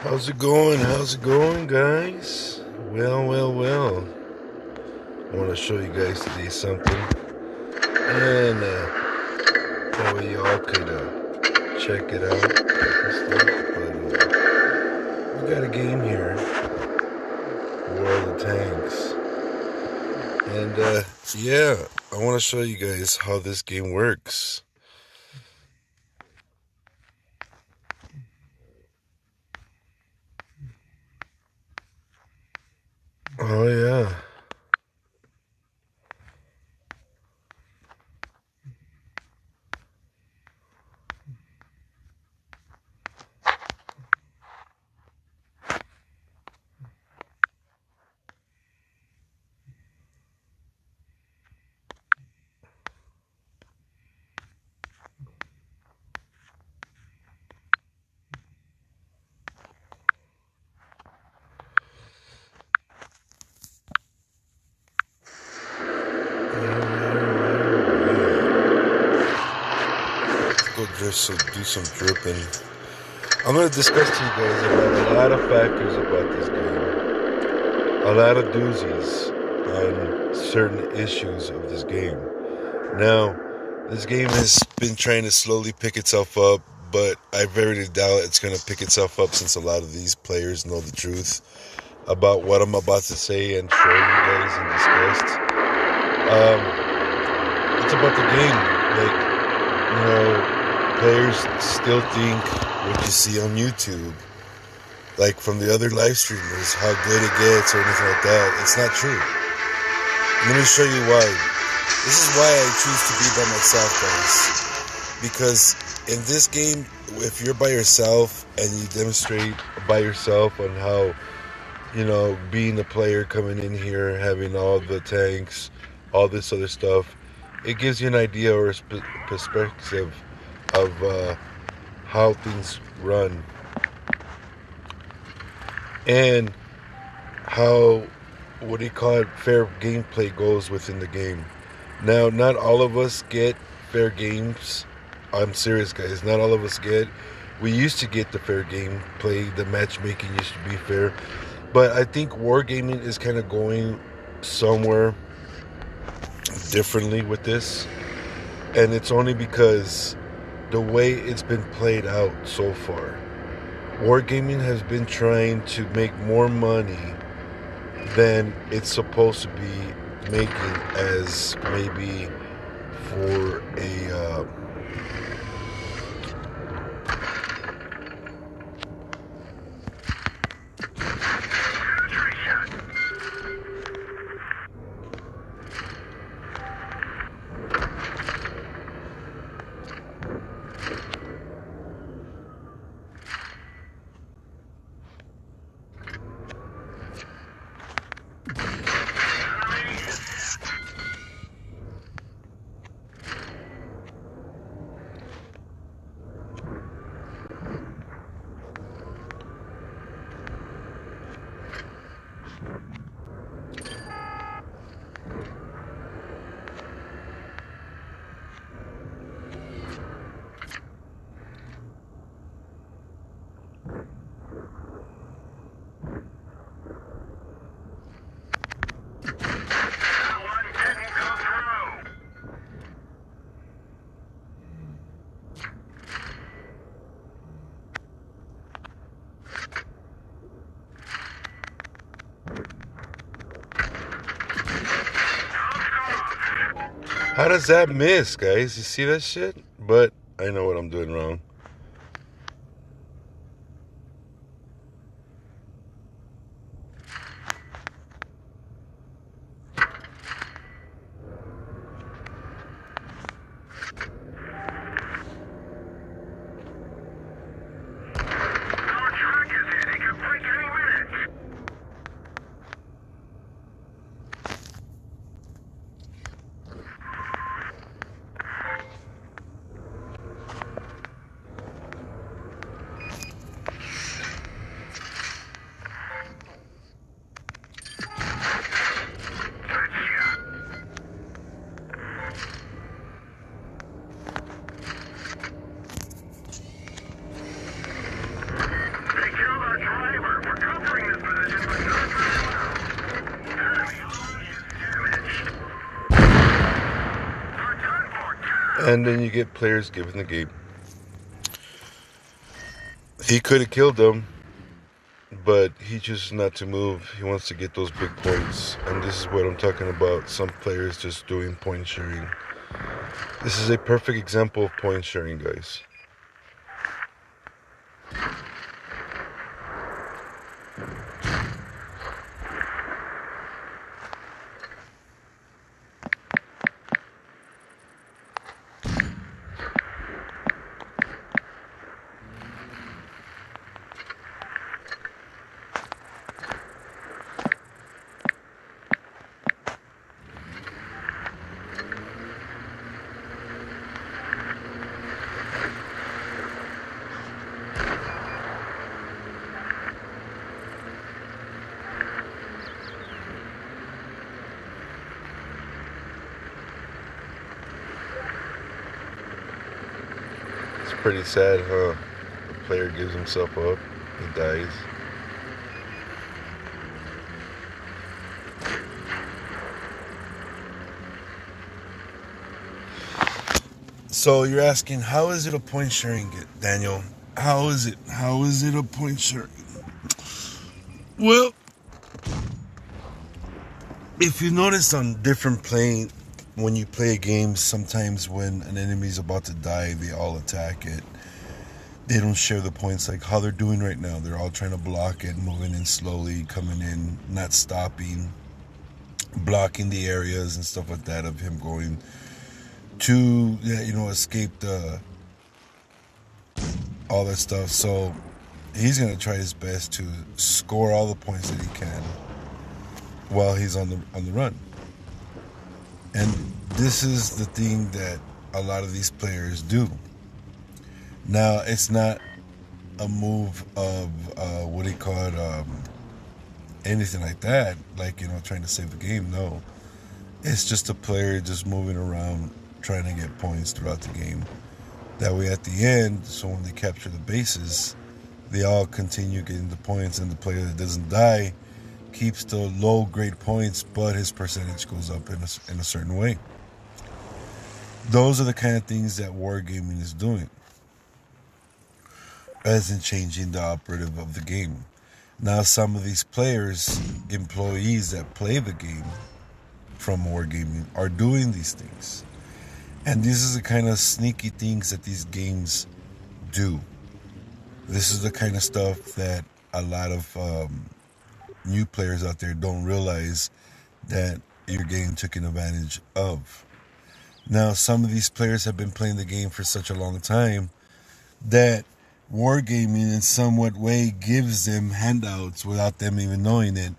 How's it going? How's it going, guys? Well. I want to show you guys today something, and that way y'all could check it out and stuff. But we got a game here, World of Tanks, and yeah, I want to show you guys how this game works. Oh yeah. Go do some dripping. I'm going to discuss to you guys about a lot of factors about this game. A lot of doozies on certain issues of this game. Now, this game has been trying to slowly pick itself up, but I very doubt it's going to pick itself up since a lot of these players know the truth about what I'm about to say and show you guys and discuss. It's about the game. Players still think what you see on YouTube, like from the other live streamers, how good it gets or anything like that. It's not true. Let me show you why. This is why I choose to be by myself, guys. Because in this game, if you're by yourself and you demonstrate by yourself on how, being a player coming in here, having all the tanks, all this other stuff, it gives you an idea or a perspective of how things run and how, fair gameplay goes within the game. Now, not all of us get fair games. I'm serious, guys. Not all of us get. We used to get the fair gameplay. The matchmaking used to be fair. But I think wargaming is kind of going somewhere differently with this. And it's only because the way it's been played out so far. Wargaming has been trying to make more money than it's supposed to be making, as maybe for a How does that miss, guys? You see that shit? But I know what I'm doing wrong. And then you get players given the game. He could have killed them, but he chooses not to move. He wants to get those big points. And this is what I'm talking about. Some players just doing point sharing. This is a perfect example of point sharing, guys. It's pretty sad, huh? The player gives himself up, he dies. So you're asking, how is it a point sharing, Daniel? How is it? How is it a point sharing? Well, if you notice on different playing, when you play a game, sometimes when an enemy's about to die, they all attack it. They don't share the points like how they're doing right now. They're all trying to block it, moving in slowly, coming in, not stopping, blocking the areas and stuff like that of him going to, escape all that stuff. So he's going to try his best to score all the points that he can while he's on the run. And this is the thing that a lot of these players do. Now, it's not a move of, anything like that, like, trying to save the game. No. It's just a player just moving around, trying to get points throughout the game. That way, at the end, so when they capture the bases, they all continue getting the points, and the player that doesn't die keeps the low grade points, but his percentage goes up in a certain way. Those are the kind of things that wargaming is doing, as in changing the operative of the game. Now, some of these players, employees that play the game from wargaming, are doing these things. And these are the kind of sneaky things that these games do. This is the kind of stuff that a lot of new players out there don't realize that you're getting taken advantage of. Now, some of these players have been playing the game for such a long time that wargaming in somewhat way gives them handouts without them even knowing it,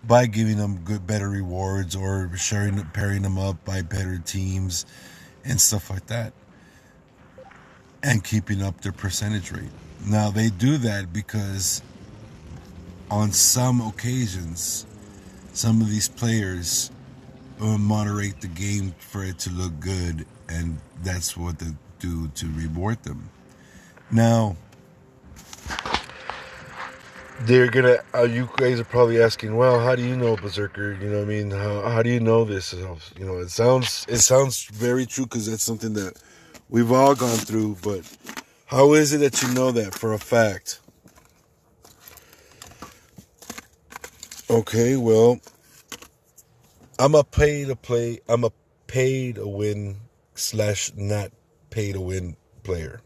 by giving them better rewards or pairing them up by better teams and stuff like that, and keeping up their percentage rate. Now, they do that because on some occasions, some of these players moderate the game for it to look good, and that's what they do to reward them. Now, you guys are probably asking, well, how do you know, Berserker? You know what I mean? How do you know this? It sounds very true, because that's something that we've all gone through, but how is it that you know that for a fact? Okay, well, I'm a pay to win / not pay to win player.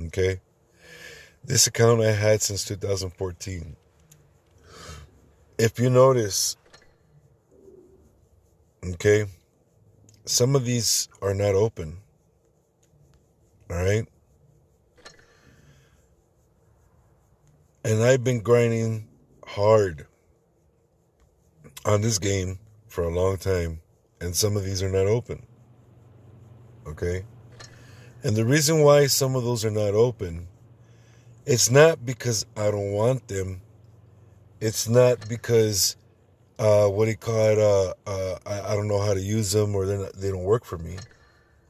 Okay? This account I had since 2014. If you notice, okay, some of these are not open. All right? And I've been grinding hard on this game for a long time, and some of these are not open. Okay? And the reason why some of those are not open, it's not because I don't want them. It's not because I don't know how to use them, or they don't work for me.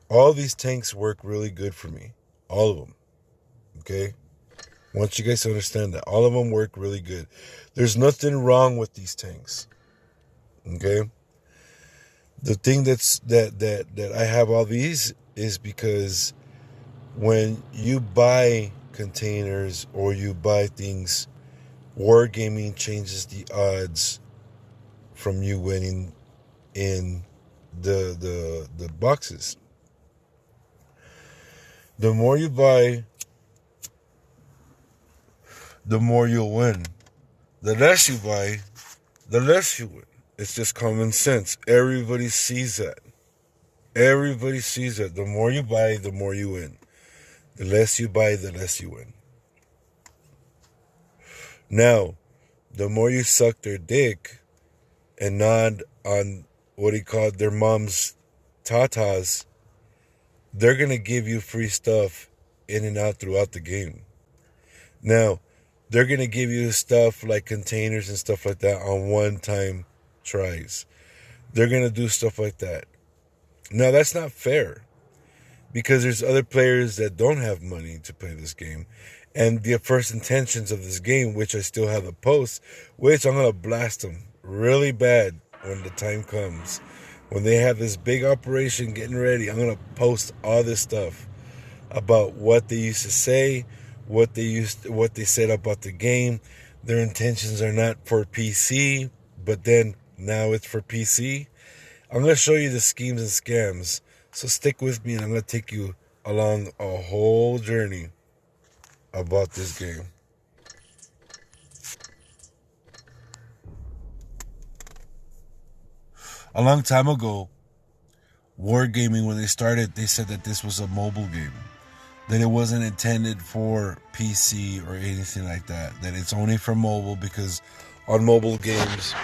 All these tanks work really good for me. All of them. Okay? I want you guys to understand that. All of them work really good. There's nothing wrong with these tanks. Okay? The thing that I have all these is because when you buy containers or you buy things, wargaming changes the odds from you winning in the boxes. The more you buy, the more you'll win. The less you buy, the less you win. It's just common sense. Everybody sees that. Everybody sees that. The more you buy, the more you win. The less you buy, the less you win. Now, the more you suck their dick and nod on what he called their mom's tatas, they're going to give you free stuff in and out throughout the game. Now, they're going to give you stuff like containers and stuff like that on one-time tries. They're going to do stuff like that. Now, that's not fair because there's other players that don't have money to play this game. And the first intentions of this game, which I still have a post, which I'm going to blast them really bad when the time comes. When they have this big operation getting ready, I'm going to post all this stuff about what they used to say, what they said about the game. Their intentions are not for PC, but then now it's for PC. I'm going to show you the schemes and scams. So stick with me and I'm going to take you along a whole journey about this game. A long time ago, Wargaming, when they started, they said that this was a mobile game. That it wasn't intended for PC or anything like that. That it's only for mobile because on mobile games,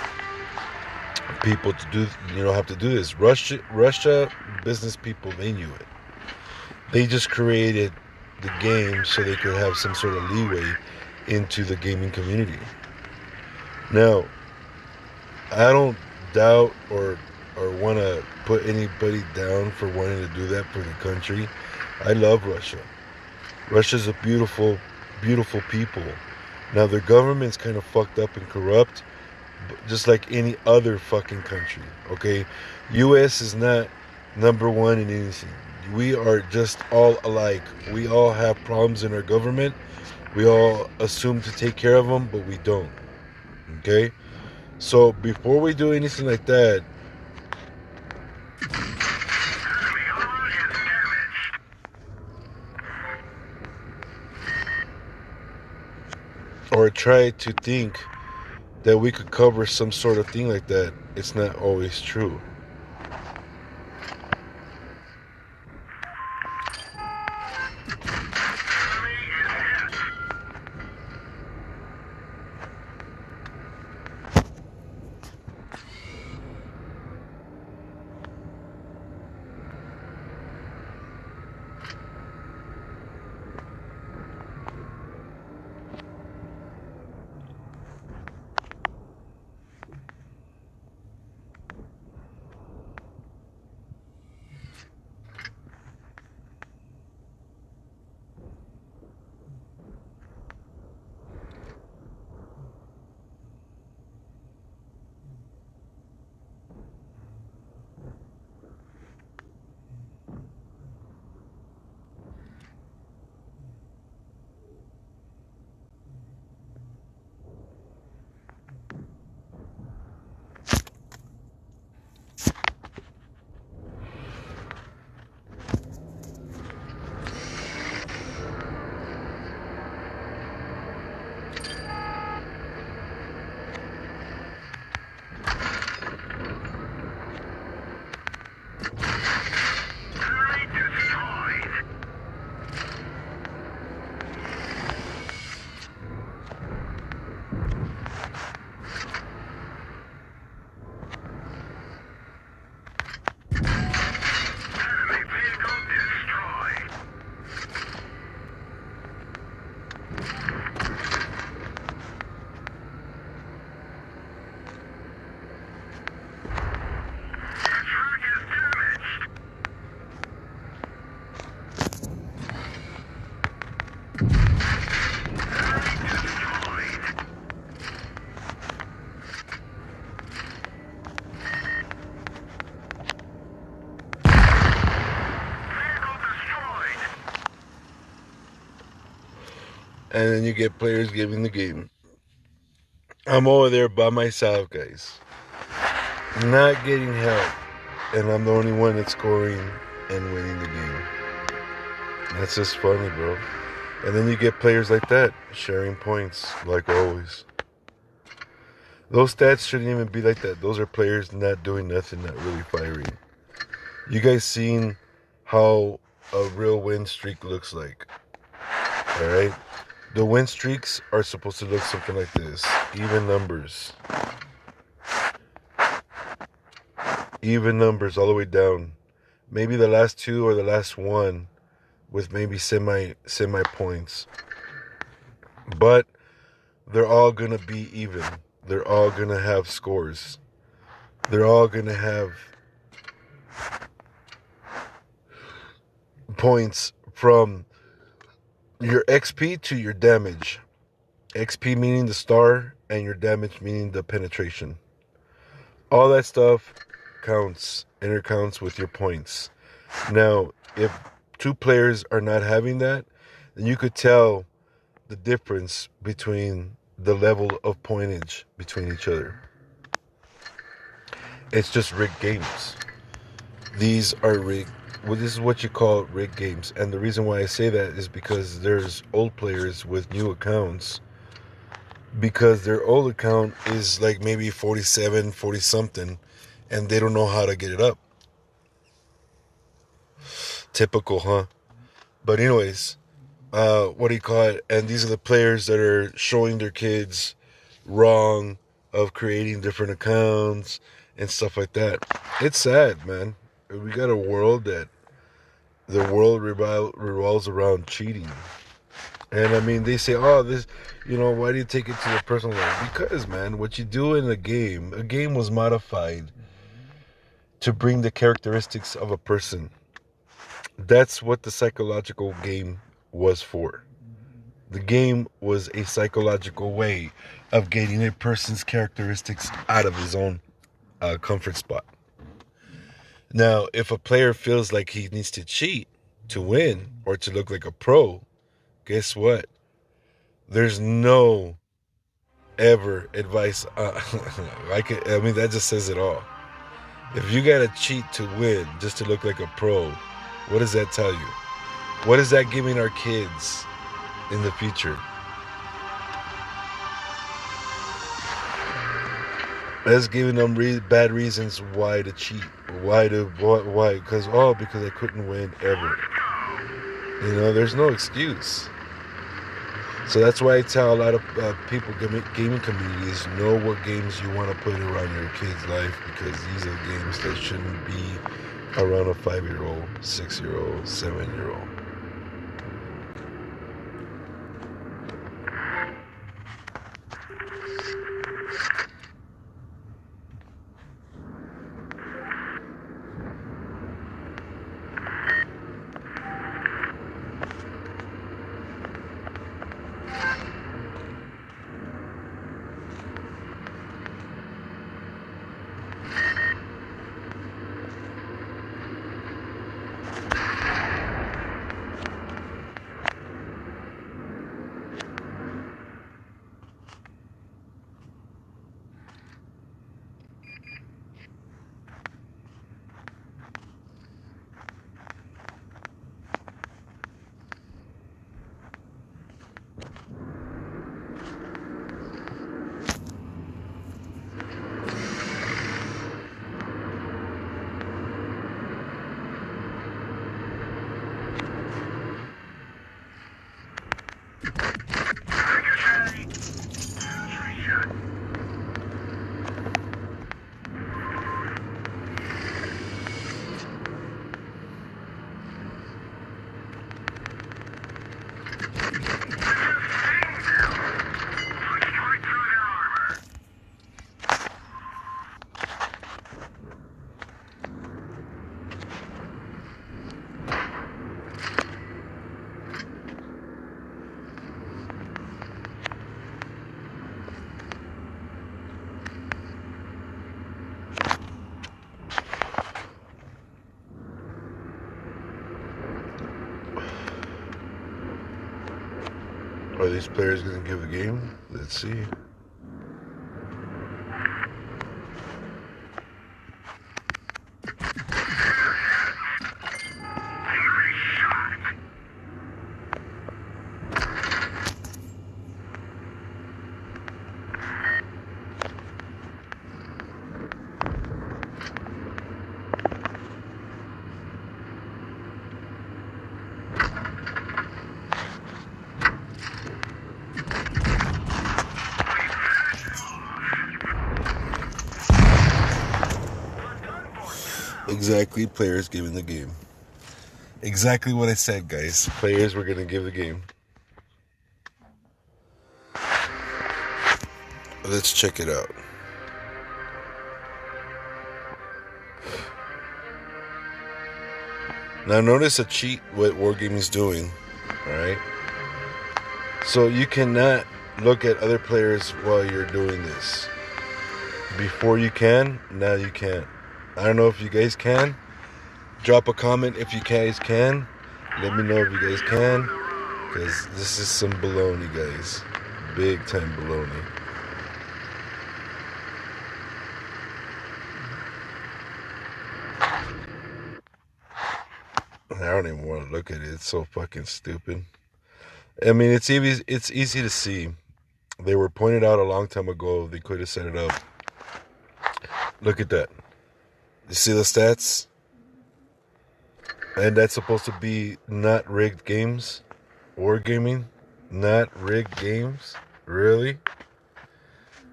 people have to do this. Russia business people, they knew it. They just created the game so they could have some sort of leeway into the gaming community. Now, I don't doubt or want to put anybody down for wanting to do that for the country. I love Russia. Russia's a beautiful, beautiful people. Now, their government's kind of fucked up and corrupt, just like any other fucking country, okay? U.S. is not number one in anything. We are just all alike. We all have problems in our government. We all assume to take care of them, but we don't, okay? So before we do anything like that, or try to think that we could cover some sort of thing like that, it's not always true. and then you get players giving the game. I'm over there by myself, guys, not getting help, and I'm the only one that's scoring and winning the game. That's just funny, bro. And then you get players like that sharing points, like always. Those stats shouldn't even be like that. Those are players not doing nothing, not really firing. You guys seen how a real win streak looks like? All right. The win streaks are supposed to look something like this: even numbers, all the way down. Maybe the last two or the last one with maybe semi points, but they're all gonna be even. They're all gonna have scores. They're all gonna have points from your XP to your damage. XP meaning the star, and your damage meaning the penetration. All that stuff counts, intercounts with your points. Now, if two players are not having that, then you could tell the difference between the level of pointage between each other. It's just rigged games. These are rigged. Well, this is what you call rigged games. And the reason why I say that is because there's old players with new accounts, because their old account is like maybe 47, 40 something, and they don't know how to get it up. Typical, huh? But anyways, what do you call it? And these are the players that are showing their kids wrong of creating different accounts and stuff like that. It's sad, man. We got a world that the world revolves around cheating. And I mean, they say, oh, this, why do you take it to the personal level? Because, man, what you do in a game was modified to bring the characteristics of a person. That's what the psychological game was for. The game was a psychological way of getting a person's characteristics out of his own comfort spot. Now, if a player feels like he needs to cheat to win or to look like a pro, guess what? There's no ever advice. That just says it all. If you gotta cheat to win just to look like a pro, what does that tell you? What is that giving our kids in the future? That's giving them bad reasons why to cheat. Why? Because I couldn't win ever. There's no excuse. So that's why I tell a lot of people, gaming communities, know what games you want to put around your kid's life, because these are games that shouldn't be around a 5-year-old, 6-year-old, 7-year-old. Are these players going to give a game? Let's see. Exactly, players giving the game. Exactly what I said, guys. Players were going to give the game. Let's check it out. Now notice a cheat what Wargaming's doing. Alright? So you cannot look at other players while you're doing this. Before you can, now you can't. I don't know if you guys can. Drop a comment if you guys can. Let me know if you guys can. Because this is some baloney, guys. Big time baloney. I don't even want to look at it. It's so fucking stupid. I mean, it's easy to see. They were pointed out a long time ago. They could have set it up. Look at that. You see the stats? And that's supposed to be not rigged games. Wargaming, not rigged games. Really?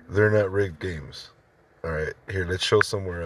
They're not rigged games. Alright, here, let's show somewhere else.